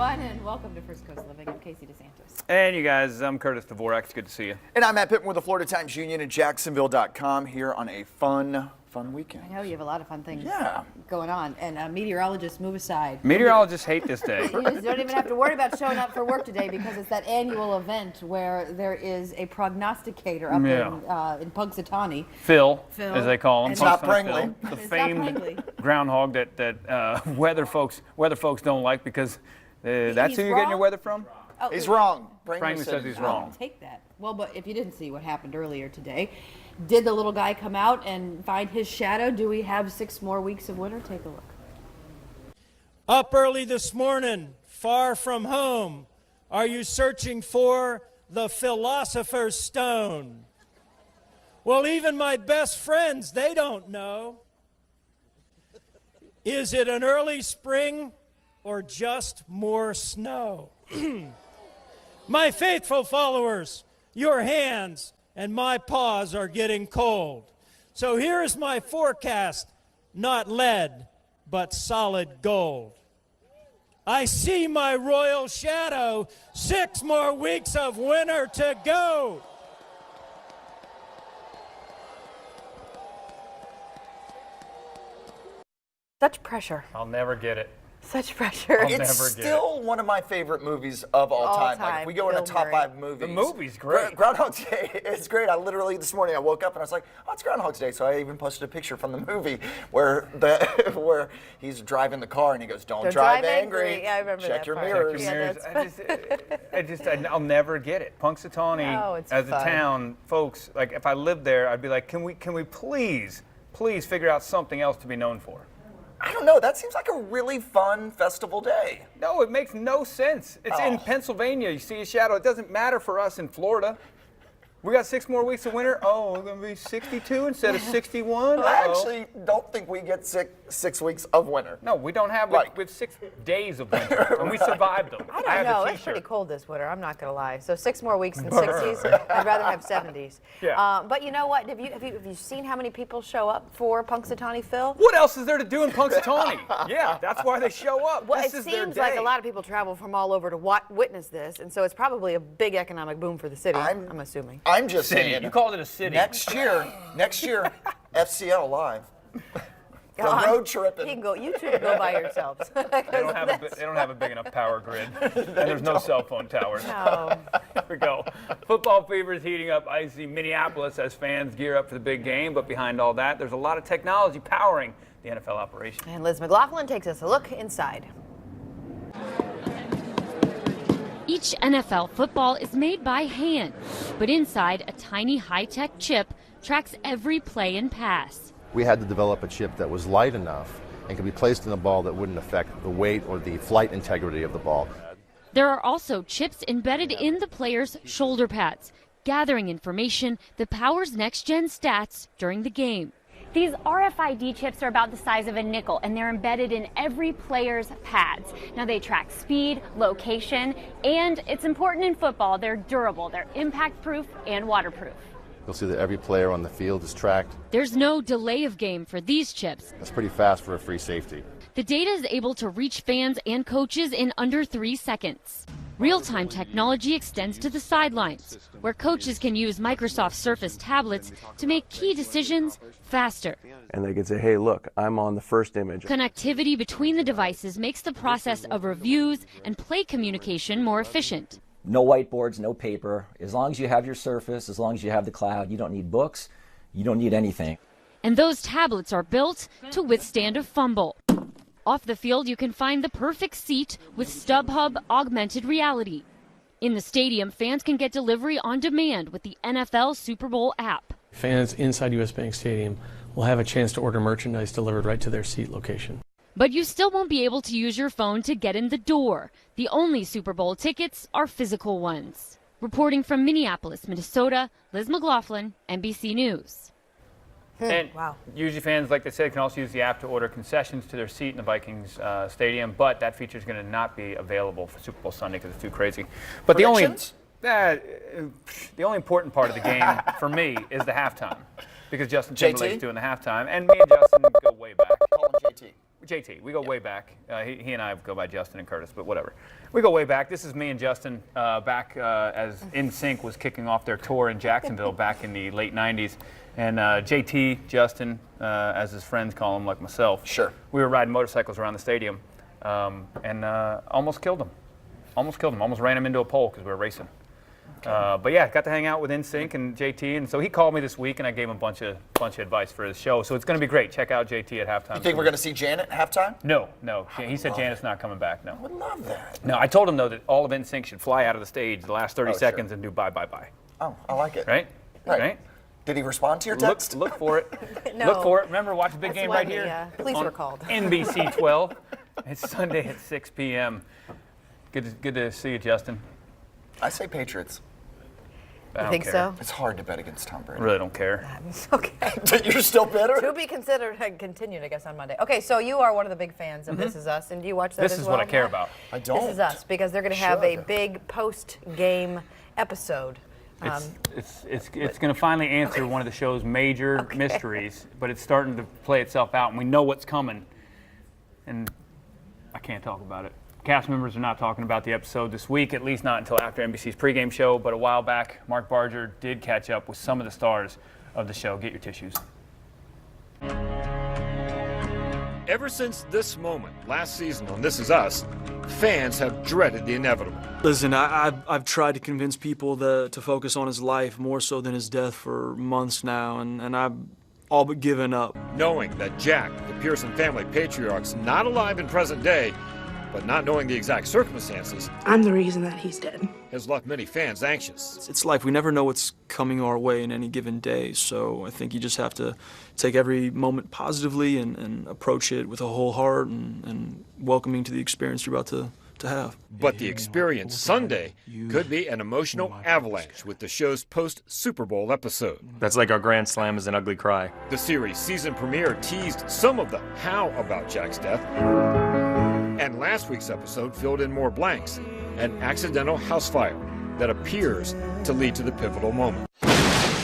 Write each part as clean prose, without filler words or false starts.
everyone, and welcome to First Coast Living. I'm Casey DeSantis. And you guys, I'm Curtis Dvorak. It's good to see you. And I'm Matt Pittman with the Florida Times Union and Jacksonville.com here on a fun weekend. I know you have a lot of fun things Yeah. going on. And meteorologists, move aside. Meteorologists hate this day. You just don't even have to worry about showing up for work today because it's that annual event where there is a prognosticator up in Punxsutawney. Phil, Phil, as they call him. It's not Punxsutawney Pringley. Phil, the It's not famed Pringley. groundhog that weather folks don't like because that's He's who you're getting your wrong? weather from? Oh, He's wrong. Pringley says he's wrong. I'll take that. Well, but if you didn't see what happened earlier today, did the little guy come out and find his shadow? Do we have 6 more weeks of winter? Take a look. Up early this morning, far from home, are you searching for the philosopher's stone? Well, even my best friends, they don't know. Is it an early spring or just more snow? My faithful followers, your hands and my paws are getting cold. So here's my forecast, not lead, but solid gold. I see my royal shadow, 6 more weeks of winter to go. Such pressure. I'll never get it. Such pressure. I'll never It's get still one of my favorite movies of all time. Like if we go into top Febuary. 5 movies. The movie's great. Groundhog Day is great. I literally this morning I woke up and I was like, oh, it's Groundhog Day. So I even posted a picture from the movie where where he's driving the car and he goes, don't drive angry. Yeah, I remember Check that your part. mirrors. Yeah, I'll never get it. Punxsutawney No, it's as a fun. town, folks, like if I lived there, I'd be like, can we please figure out something else to be known for? I don't know. That seems like a really fun festival day. No, it makes no sense. It's in Oh. Pennsylvania. You see a shadow. It doesn't matter for us in Florida. We got 6 more weeks of winter. Oh, we're going to be 62 instead of 61. I Uh-oh. actually don't think we get 6 weeks of winter. No, we don't have. Right. We have 6 days of winter, and we survived them. I have don't know. the It's pretty T-shirt. cold this winter. I'm not going to lie. So 6 more weeks in 60s. I'd rather have 70s. Yeah. But you know what? Have you seen how many people show up for Punxsutawney Phil? What else is there to do in Punxsutawney? Yeah, that's why they show up. Well, this it is their seems like day. a lot of people travel from all over to witness this, and so it's probably a big economic boom for the city. I'm assuming. I'm just City. saying. You called it a city. Next year, FCL live. For Go on. road tripping. You can go. You two can go by yourselves. They don't have a big enough power grid, and there's no cell phone towers. No. Here we go. Football fever is heating up icy Minneapolis as fans gear up for the big game. But behind all that, there's a lot of technology powering the NFL operation. And Liz McLaughlin takes us a look inside. Each NFL football is made by hand, but inside a tiny high-tech chip tracks every play and pass. We had to develop a chip that was light enough and could be placed in a ball that wouldn't affect the weight or the flight integrity of the ball. There are also chips embedded in the players' shoulder pads, gathering information that powers next-gen stats during the game. These RFID chips are about the size of a nickel, and they're embedded in every player's pads. Now they track speed, location, and it's important in football, they're durable, they're impact-proof and waterproof. You'll see that every player on the field is tracked. There's no delay of game for these chips. That's pretty fast for a free safety. The data is able to reach fans and coaches in under 3 seconds. Real-time technology extends to the sidelines, where coaches can use Microsoft Surface tablets to make key decisions faster. And they can say, hey, look, I'm on the first image. Connectivity between the devices makes the process of reviews and play communication more efficient. No whiteboards, no paper. As long as you have your Surface, as long as you have the cloud, you don't need books, you don't need anything. And those tablets are built to withstand a fumble. Off the field, you can find the perfect seat with StubHub augmented reality. In the stadium, fans can get delivery on demand with the NFL Super Bowl app. Fans inside US Bank Stadium will have a chance to order merchandise delivered right to their seat location. But you still won't be able to use your phone to get in the door. The only Super Bowl tickets are physical ones. Reporting from Minneapolis, Minnesota, Liz McLaughlin, NBC News. And Wow. usually fans, like they said, can also use the app to order concessions to their seat in the Vikings stadium, but that feature is going to not be available for Super Bowl Sunday because it's too crazy. But the only important part of the game for me is the halftime, because Justin Timberlake's doing the halftime, and me and Justin go way back. Call him JT. JT. We go way back. He and I go by Justin and Curtis, but whatever. We go way back. This is me and Justin back as NSYNC was kicking off their tour in Jacksonville back in the late 90s. And JT, Justin, as his friends call him, like myself. Sure. We were riding motorcycles around the stadium and almost killed him. Almost ran him into a pole because we were racing. But yeah, got to hang out with NSYNC and JT, and so he called me this week, and I gave him a bunch of advice for his show. So it's going to be great. Check out JT at halftime. You think we're going to see Janet at halftime? No. He said Janet's not coming back. No. I would love that. No, I told him though that all of NSYNC should fly out of the stage the last 30 seconds and do bye. Oh, I like it. Right? Did he respond to your text? Look for it. No. Look for it. Remember, watch the big game right here. Yeah, police were called. NBC 12. It's Sunday at 6 p.m. Good to see you, Justin. I say Patriots. I don't think care. so? It's hard to bet against Tom Brady. I really don't care. Okay. You're still bitter? To be considered and continued, I guess, on Monday. Okay, so you are one of the big fans of This Is Us, and do you watch that This as is well? what I care about. I don't. This Is Us, because they're going to have a big post-game episode. It's going to finally answer one of the show's major mysteries, but it's starting to play itself out, and we know what's coming. And I can't talk about it. Cast members are not talking about the episode this week, at least not until after NBC's pregame show. But a while back, Mark Barger did catch up with some of the stars of the show. Get your tissues. Ever since this moment last season on This Is Us, fans have dreaded the inevitable. Listen, I've tried to convince people to focus on his life more so than his death for months now, and I've all but given up. Knowing that Jack, the Pearson family patriarch's not alive in present day, but not knowing the exact circumstances, I'm the reason that he's dead. Has left many fans anxious. It's life. We never know what's coming our way in any given day, so I think you just have to take every moment positively and approach it with a whole heart and welcoming to the experience you're about to have. But the experience Sunday could be an emotional avalanche with the show's post-Super Bowl episode. That's like our Grand Slam is an ugly cry. The series' season premiere teased some of the how about Jack's death, and last week's episode filled in more blanks, an accidental house fire that appears to lead to the pivotal moment.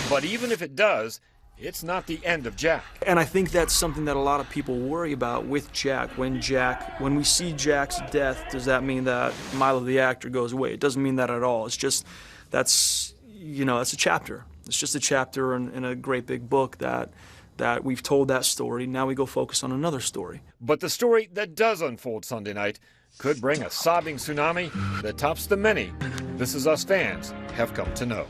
But even if it does, it's not the end of Jack. And I think that's something that a lot of people worry about with Jack. When we see Jack's death, does that mean that Milo the actor goes away? It doesn't mean that at all. It's just, that's a chapter. It's just a chapter in a great big book that we've told that story. Now we go focus on another story. But the story that does unfold Sunday night could bring a sobbing tsunami that tops the many This Is Us fans have come to know.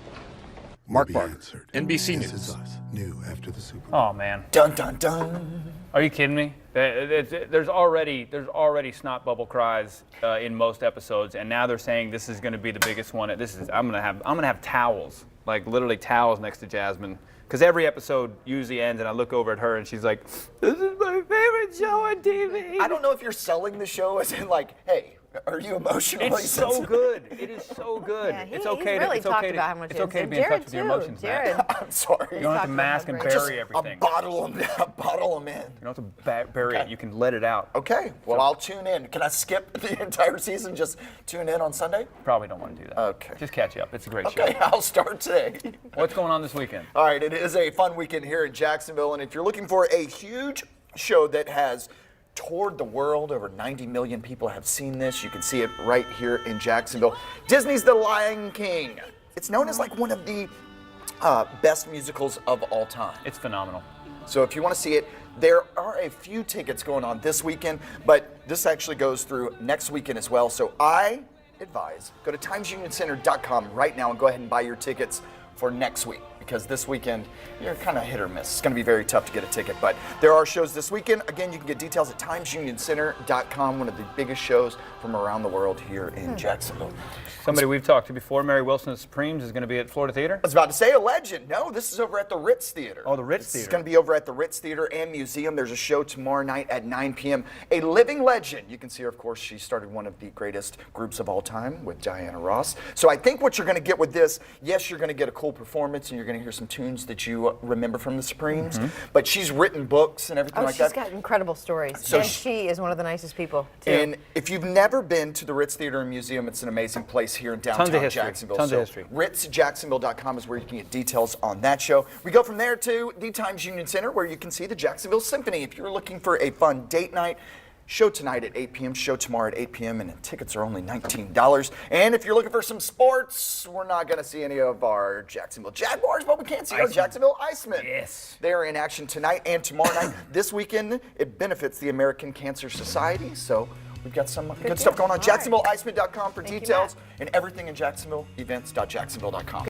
Mark Barker, NBC News. This Is Us, new after the Super Bowl. Oh man. Dun dun dun. Are you kidding me? There's already snot bubble cries in most episodes, and now they're saying this is going to be the biggest one. I'm gonna have towels, like literally towels next to Jasmine, because every episode usually ends, and I look over at her, and she's like, "This is my favorite show on TV." I don't know if you're selling the show as in like, hey, are you emotionally It's so sensitive? good. It is so good. Yeah, it's he's okay really to, talked about how much it's it okay is. to be in touch Jared with your too. emotions, Jared. man. I'm sorry. You don't have to mask and bury everything. Bottle them in. You don't have to bury it. You can let it out. Okay, well, I'll tune in. Can I skip the entire season, just tune in on Sunday? Probably don't want to do that. Okay. Just catch up. It's a great show. Okay, I'll start today. What's going on this weekend? All right, it is a fun weekend here in Jacksonville, and if you're looking for a huge show that has toured the world, over 90 million people have seen this. You can see it right here in Jacksonville. Disney's The Lion King. It's known as like one of the best musicals of all time. It's phenomenal. So if you want to see it, there are a few tickets going on this weekend, but this actually goes through next weekend as well. So I advise, go to timesunioncenter.com right now and go ahead and buy your tickets for next week, because this weekend, you're kind of hit or miss. It's going to be very tough to get a ticket, but there are shows this weekend. Again, you can get details at timesunioncenter.com, one of the biggest shows from around the world here in Jacksonville. Somebody we've talked to before, Mary Wilson of Supremes, is going to be at Florida Theater. I was about to say a legend. No, this is over at the Ritz Theater. Oh, the Ritz Theater. It's going to be over at the Ritz Theater and Museum. There's a show tomorrow night at 9 p.m. A living legend. You can see her, of course. She started one of the greatest groups of all time with Diana Ross. So I think what you're going to get with this, yes, you're going to get a cool performance and you're going to going to hear some tunes that you remember from the Supremes. But she's written books and everything Oh, like she's that. got incredible stories. So and sh- she is one of the nicest people, too. And if you've never been to the Ritz Theater and Museum, it's an amazing place here in downtown Tons of history. Jacksonville. Tons so of history. RitzJacksonville.com is where you can get details on that show. We go from there to the Times Union Center, where you can see the Jacksonville Symphony. If you're looking for a fun date night, show tonight at 8 p.m., show tomorrow at 8 p.m., and tickets are only $19. And if you're looking for some sports, we're not going to see any of our Jacksonville Jaguars, but we can see our Jacksonville Icemen. Yes. They are in action tonight and tomorrow night. This weekend, it benefits the American Cancer Society, so we've got some good stuff going on. JacksonvilleIcemen.com for details, and everything in Jacksonville, events.jacksonville.com.